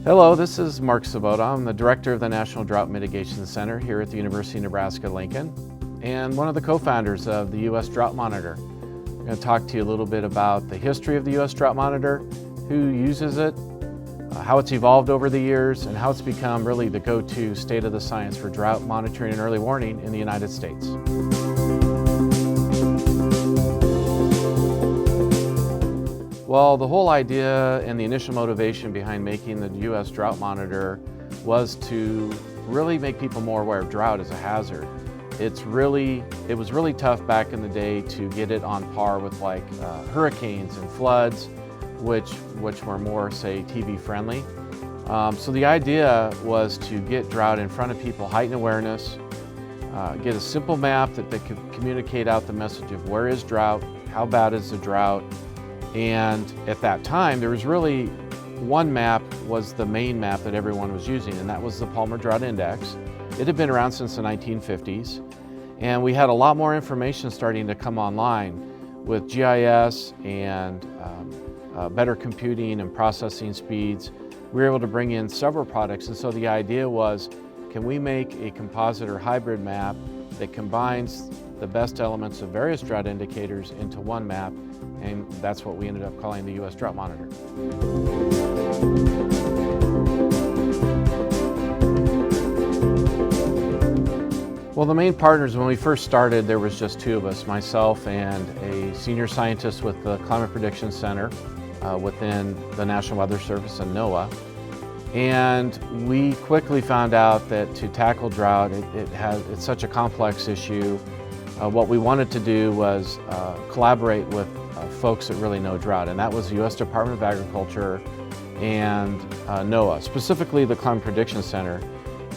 Hello, this is Mark Svoboda. I'm the director of the National Drought Mitigation Center here at the University of Nebraska-Lincoln and one of the co-founders of the U.S. Drought Monitor. I'm going to talk to you a little bit about the history of the U.S. Drought Monitor, who uses it, how it's evolved over the years, and how it's become really the go-to state of the science for drought monitoring and early warning in the United States. Well, the whole idea and the initial motivation behind making the U.S. Drought Monitor was to really make people more aware of drought as a hazard. It was really tough back in the day to get it on par with like hurricanes and floods, which were more, say, TV friendly. So the idea was to get drought in front of people, heighten awareness, get a simple map that could communicate out the message of where is drought, how bad is the drought. And at that time, there was really one map was the main map that everyone was using, and that was the Palmer Drought Index. It had been around since the 1950s, and we had a lot more information starting to come online with GIS and better computing and processing speeds. We were able to bring in several products, and so the idea was, can we make a composite or hybrid map that combines the best elements of various drought indicators into one map? And that's what we ended up calling the U.S. Drought Monitor. Well, the main partners, when we first started, there was just two of us, myself and a senior scientist with the Climate Prediction Center within the National Weather Service and NOAA. And we quickly found out that to tackle drought, it's such a complex issue. What we wanted to do was collaborate with folks that really know drought, and that was the U.S. Department of Agriculture and NOAA, specifically the Climate Prediction Center.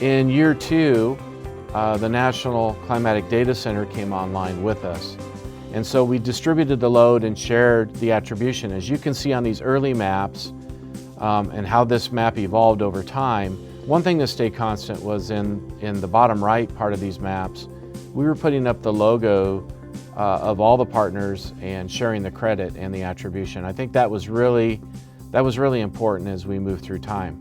In year two, the National Climatic Data Center came online with us. And so we distributed the load and shared the attribution. As you can see on these early maps and how this map evolved over time, one thing that stayed constant was in the bottom right part of these maps, we were putting up the logo of all the partners and sharing the credit and the attribution. I think that was really important as we moved through time.